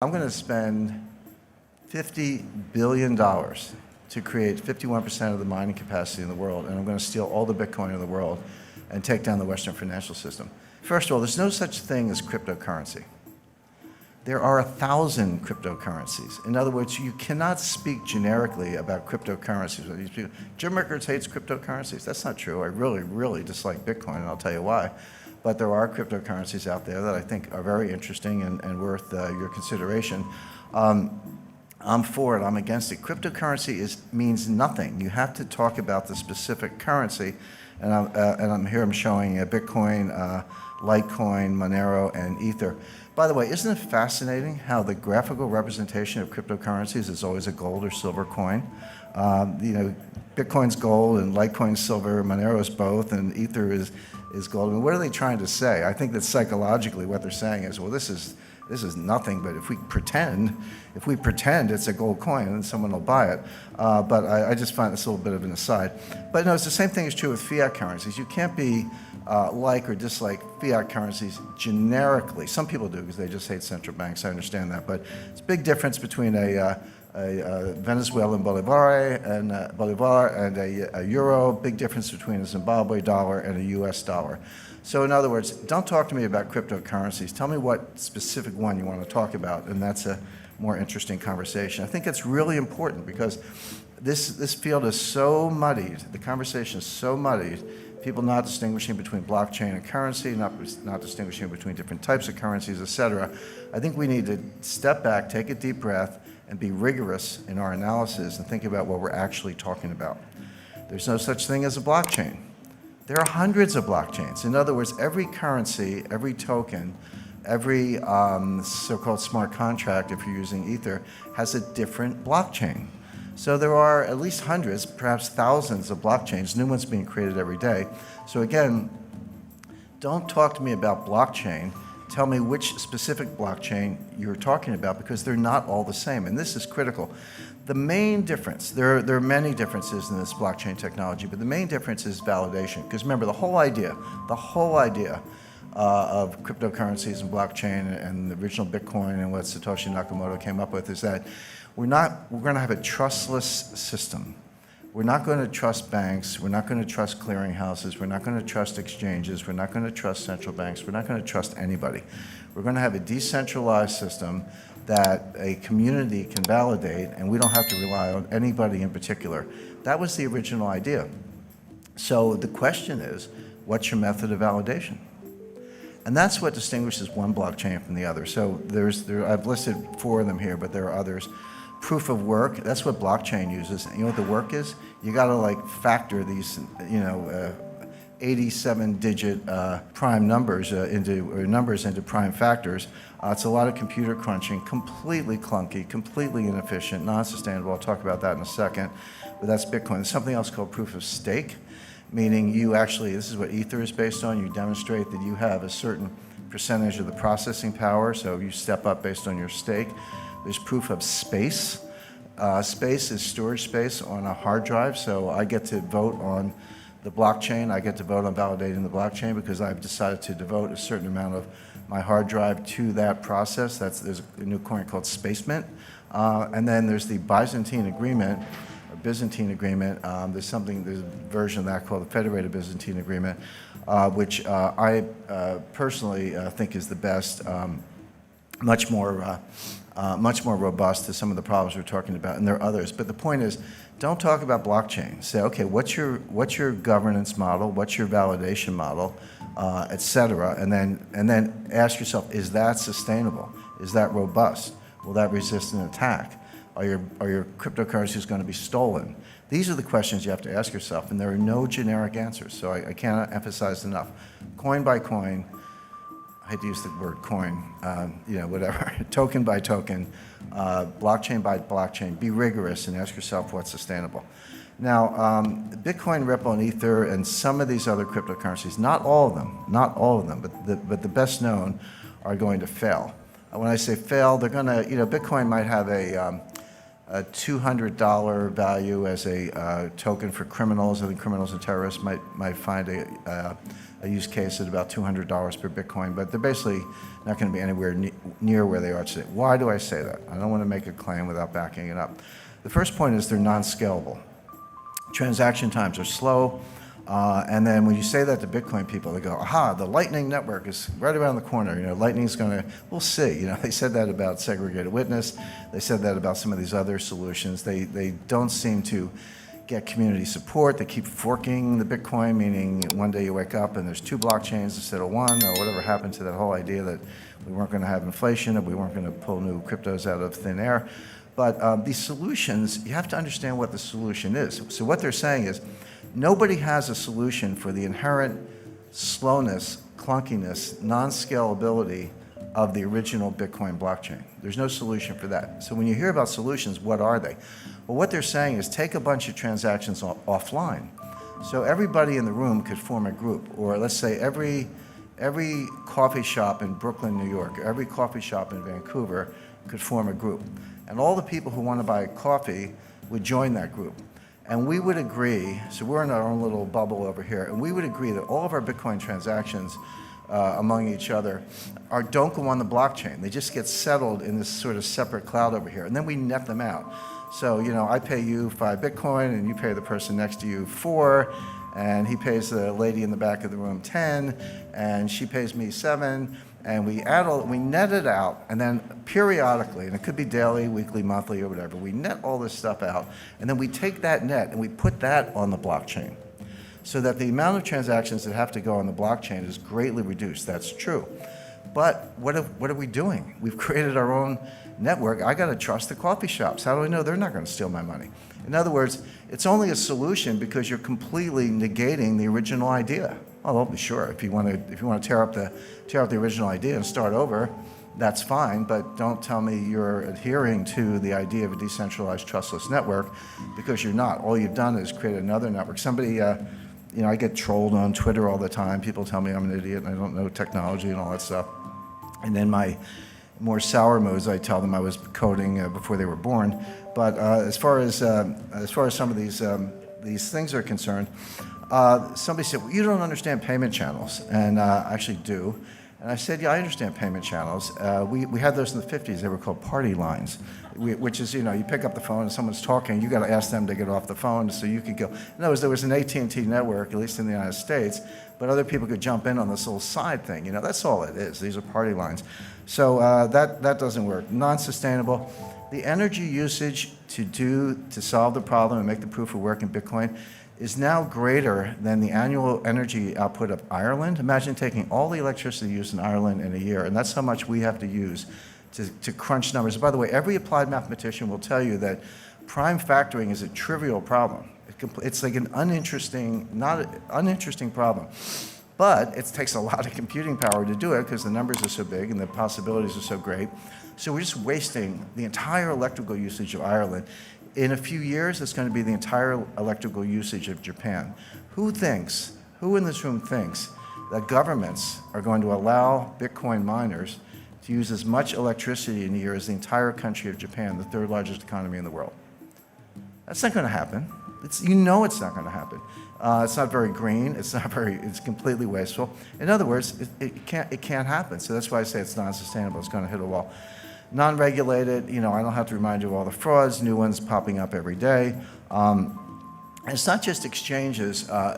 I'm going to spend $50 billion to create 51% of the mining capacity in the world, and I'm going to steal all the Bitcoin in the world and take down the Western financial system. First of all, there's no such thing as cryptocurrency. There are 1,000 cryptocurrencies. In other words, you cannot speak generically about cryptocurrencies. Jim Rickards hates cryptocurrencies. That's not true. I really, really dislike Bitcoin, and I'll tell you why. But there are cryptocurrencies out there that I think are very interesting and worth your consideration. I'm for it. I'm against it. Cryptocurrency means nothing. You have to talk about the specific currency. And I'm showing Bitcoin, Litecoin, Monero, and Ether. By the way, isn't it fascinating how the graphical representation of cryptocurrencies is always a gold or silver coin? Bitcoin's gold and Litecoin's silver, Monero's both, and Ether is gold. I mean, what are they trying to say? I think that psychologically what they're saying is, well, this is nothing, but if we pretend it's a gold coin, then someone will buy it. But I just find this a little bit of an aside. But no, it's the same thing is true with fiat currencies. You can't be like or dislike fiat currencies generically. Some people do because they just hate central banks. I understand that. But it's a big difference between a Venezuelan bolivar and a euro. Big difference between a Zimbabwe dollar and a US dollar. So in other words, don't talk to me about cryptocurrencies. Tell me what specific one you want to talk about, and that's a more interesting conversation. I think it's really important because this field is so muddied, the conversation is so muddied, people not distinguishing between blockchain and currency, not distinguishing between different types of currencies, et cetera. I think we need to step back, take a deep breath, and be rigorous in our analysis and think about what we're actually talking about. There's no such thing as a blockchain. There are hundreds of blockchains. In other words, every currency, every token, every so-called smart contract, if you're using Ether, has a different blockchain. So there are at least hundreds, perhaps thousands of blockchains, new ones being created every day. So again, don't talk to me about blockchain. Tell me which specific blockchain you're talking about, because they're not all the same, and this is critical. The main difference, there are many differences in this blockchain technology, but the main difference is validation. Because remember, the whole idea of cryptocurrencies and blockchain and the original Bitcoin and what Satoshi Nakamoto came up with is that we're going to have a trustless system. We're not going to trust banks. We're not going to trust clearinghouses. We're not going to trust exchanges. We're not going to trust central banks. We're not going to trust anybody. We're going to have a decentralized system that a community can validate, and we don't have to rely on anybody in particular. That was the original idea. So the question is, what's your method of validation? And that's what distinguishes one blockchain from the other. So I've listed 4 of them here, but there are others. Proof of work, that's what blockchain uses. And you know what the work is? You got to factor these, 87-digit prime numbers into prime factors. It's a lot of computer crunching, completely clunky, completely inefficient, non-sustainable. I'll talk about that in a second, but that's Bitcoin. There's something else called proof of stake, meaning this is what Ether is based on. You demonstrate that you have a certain percentage of the processing power, so you step up based on your stake. There's proof of space. Space is storage space on a hard drive, so I get to vote on the blockchain. I get to vote on validating the blockchain because I've decided to devote a certain amount of my hard drive to that process. There's a new coin called Space Mint. And then there's the Byzantine Agreement, or Byzantine Agreement. There's a version of that called the Federated Byzantine Agreement, which I personally think is the best, much more robust to some of the problems we're talking about, and there are others. But the point is, don't talk about blockchain. Say, okay, what's your governance model? What's your validation model, et cetera? And then ask yourself, is that sustainable? Is that robust? Will that resist an attack? Are your cryptocurrencies going to be stolen? These are the questions you have to ask yourself, and there are no generic answers. So I cannot emphasize enough. Coin by coin. I hate to use the word coin, whatever, token by token, blockchain by blockchain. Be rigorous and ask yourself what's sustainable. Now, Bitcoin, Ripple, and Ether, and some of these other cryptocurrencies, not all of them, but the best known are going to fail. When I say fail, they're going to, Bitcoin might have a $200 value as a token for criminals. I think criminals and terrorists might find a a use case at about $200 per Bitcoin, but they're basically not going to be anywhere near where they are today. Why do I say that? I don't want to make a claim without backing it up. The first point is they're non-scalable. Transaction times are slow, and then when you say that to Bitcoin people, they go, aha, the Lightning Network is right around the corner. Lightning's going to, we'll see. They said that about segregated witness. They said that about some of these other solutions. They don't seem to get community support. They keep forking the Bitcoin, meaning one day you wake up and there's 2 blockchains instead of 1, or whatever happened to that whole idea that we weren't going to have inflation and we weren't going to pull new cryptos out of thin air. But these solutions, you have to understand what the solution is. So what they're saying is nobody has a solution for the inherent slowness, clunkiness, non-scalability of the original Bitcoin blockchain. There's no solution for that. So when you hear about solutions, what are they? Well, what they're saying is take a bunch of transactions offline. So everybody in the room could form a group, or let's say every coffee shop in Brooklyn, New York, every coffee shop in Vancouver could form a group. And all the people who want to buy coffee would join that group. And we would agree, so we're in our own little bubble over here, and we would agree that all of our Bitcoin transactions among each other don't go on the blockchain. They just get settled in this sort of separate cloud over here, and then we net them out. So, I pay you 5 Bitcoin, and you pay the person next to you 4, and he pays the lady in the back of the room 10, and she pays me 7, and we net it out, and then periodically, and it could be daily, weekly, monthly, or whatever, we net all this stuff out, and then we take that net and we put that on the blockchain, so that the amount of transactions that have to go on the blockchain is greatly reduced. That's true. But what are we doing? We've created our own network. I got to trust the coffee shops. How do I know they're not going to steal my money? In other words, it's only a solution because you're completely negating the original idea. Well, sure, if you want to tear up the original idea and start over, that's fine, but don't tell me you're adhering to the idea of a decentralized trustless network, because you're not. All you've done is create another network. Somebody, I get trolled on Twitter all the time. People tell me I'm an idiot and I don't know technology and all that stuff. And then my more sour moods, I tell them I was coding before they were born. But as far as some of these things are concerned, somebody said, well, you don't understand payment channels, and I actually do. And I said, yeah, I understand payment channels. We had those in the 50s. They were called party lines, which is, you pick up the phone and someone's talking. You got to ask them to get off the phone so you could go. In other words, there was an AT&T network, at least in the United States, but other people could jump in on this little side thing. That's all it is. These are party lines. So that doesn't work. Non-sustainable. The energy usage to solve the problem and make the proof of work in Bitcoin is now greater than the annual energy output of Ireland. Imagine taking all the electricity used in Ireland in a year, and that's how much we have to use to crunch numbers. By the way, every applied mathematician will tell you that prime factoring is a trivial problem. It's like an uninteresting problem. But it takes a lot of computing power to do it because the numbers are so big and the possibilities are so great. So we're just wasting the entire electrical usage of Ireland. In a few years, it's going to be the entire electrical usage of Japan. Who in this room thinks that governments are going to allow Bitcoin miners to use as much electricity in a year as the entire country of Japan, the 3rd largest economy in the world? That's not going to happen. It's not going to happen. It's not very green. It's completely wasteful. In other words, it can't happen. So that's why I say it's non-sustainable. It's going to hit a wall. Non-regulated, I don't have to remind you of all the frauds, new ones popping up every day. It's not just exchanges. How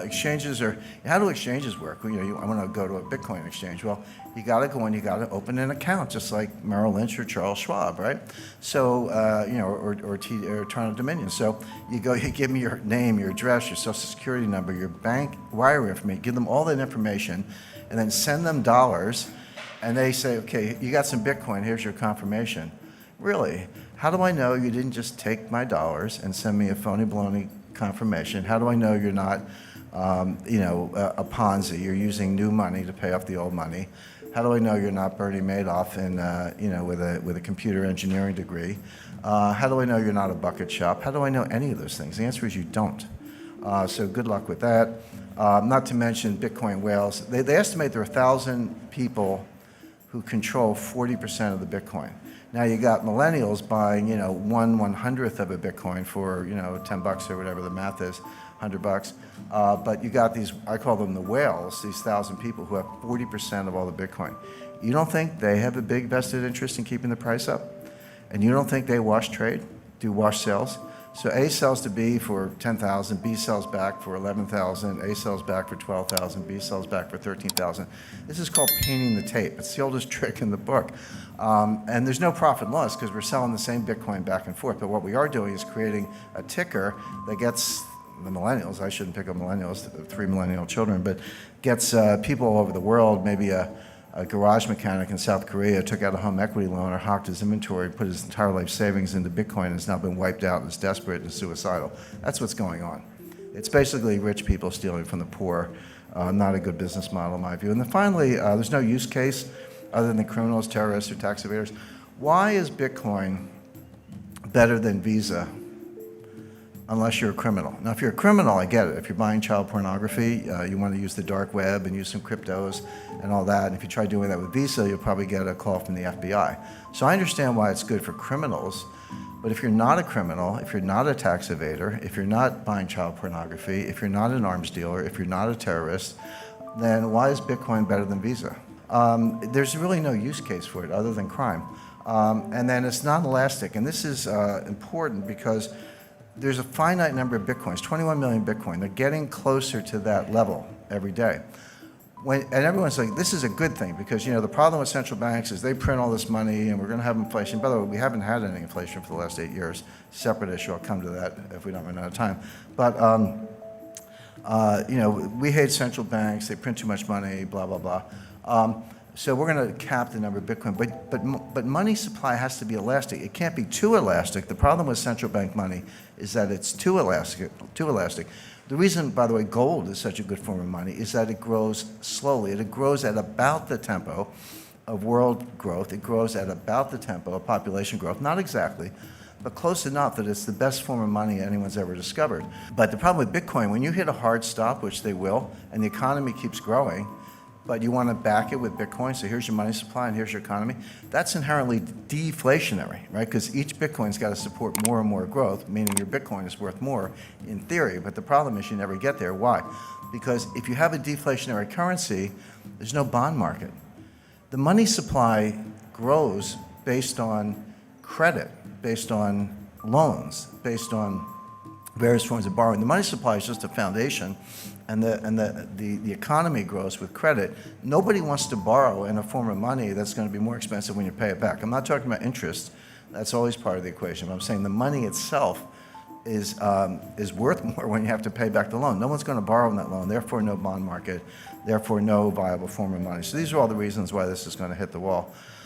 do exchanges work? I want to go to a Bitcoin exchange. Well, you got to go in, you got to open an account, just like Merrill Lynch or Charles Schwab, right? So, or Toronto Dominion. So you give me your name, your address, your social security number, your bank wire information, give them all that information, and then send them dollars. And they say, okay, you got some Bitcoin, here's your confirmation. Really? How do I know you didn't just take my dollars and send me a phony baloney confirmation? How do I know you're not, a Ponzi? You're using new money to pay off the old money. How do I know you're not Bernie Madoff with a computer engineering degree? How do I know you're not a bucket shop? How do I know any of those things? The answer is you don't. So good luck with that. Not to mention Bitcoin whales. They estimate there are 1,000 people who control 40% of the Bitcoin. Now you got millennials buying, 1/100th of a Bitcoin for, $10 or whatever the math is. $100. But you got these, I call them the whales, these 1,000 people who have 40% of all the Bitcoin. You don't think they have a big vested interest in keeping the price up? And you don't think they wash trade, do wash sales? So A sells to B for 10,000, B sells back for 11,000, A sells back for 12,000, B sells back for 13,000. This is called painting the tape. It's the oldest trick in the book. And there's no profit and loss because we're selling the same Bitcoin back and forth. But what we are doing is creating a ticker that gets the millennials, I shouldn't pick up millennials, 3 millennial children, but gets people all over the world, maybe a garage mechanic in South Korea took out a home equity loan or hawked his inventory, put his entire life savings into Bitcoin, and has now been wiped out and is desperate and suicidal. That's what's going on. It's basically rich people stealing from the poor. Not a good business model, in my view. And then finally, there's no use case other than criminals, terrorists, or tax evaders. Why is Bitcoin better than Visa unless you're a criminal? Now, if you're a criminal, I get it. If you're buying child pornography, you want to use the dark web and use some cryptos and all that. And if you try doing that with Visa, you'll probably get a call from the FBI. So I understand why it's good for criminals. But if you're not a criminal, if you're not a tax evader, if you're not buying child pornography, if you're not an arms dealer, if you're not a terrorist, then why is Bitcoin better than Visa? There's really no use case for it other than crime. And then it's not elastic. And this is important because there's a finite number of Bitcoins, 21 million Bitcoin. They're getting closer to that level every day. And everyone's like, this is a good thing because, you know, the problem with central banks is they print all this money and we're going to have inflation. By the way, we haven't had any inflation for the last 8 years. Separate issue. I'll come to that if we don't run out of time. But, you know, we hate central banks. They print too much money, blah, blah, blah. So we're going to cap the number of Bitcoin. But money supply has to be elastic. It can't be too elastic. The problem with central bank money is that it's too elastic. The reason, by the way, gold is such a good form of money is that it grows slowly. It grows at about the tempo of world growth. It grows at about the tempo of population growth. Not exactly, but close enough that it's the best form of money anyone's ever discovered. But the problem with Bitcoin, when you hit a hard stop, which they will, and the economy keeps growing, but you want to back it with Bitcoin, so here's your money supply and here's your economy, that's inherently deflationary, right? Because each Bitcoin's got to support more and more growth, meaning your Bitcoin is worth more in theory, but the problem is you never get there. Why? Because if you have a deflationary currency, there's no bond market. The money supply grows based on credit, based on loans, based on various forms of borrowing. The money supply is just a foundation, and the economy grows with credit. Nobody wants to borrow in a form of money that's going to be more expensive when you pay it back. I'm not talking about interest. That's always part of the equation. But I'm saying the money itself is worth more when you have to pay back the loan. No one's going to borrow on that loan, therefore no bond market, therefore no viable form of money. So these are all the reasons why this is going to hit the wall.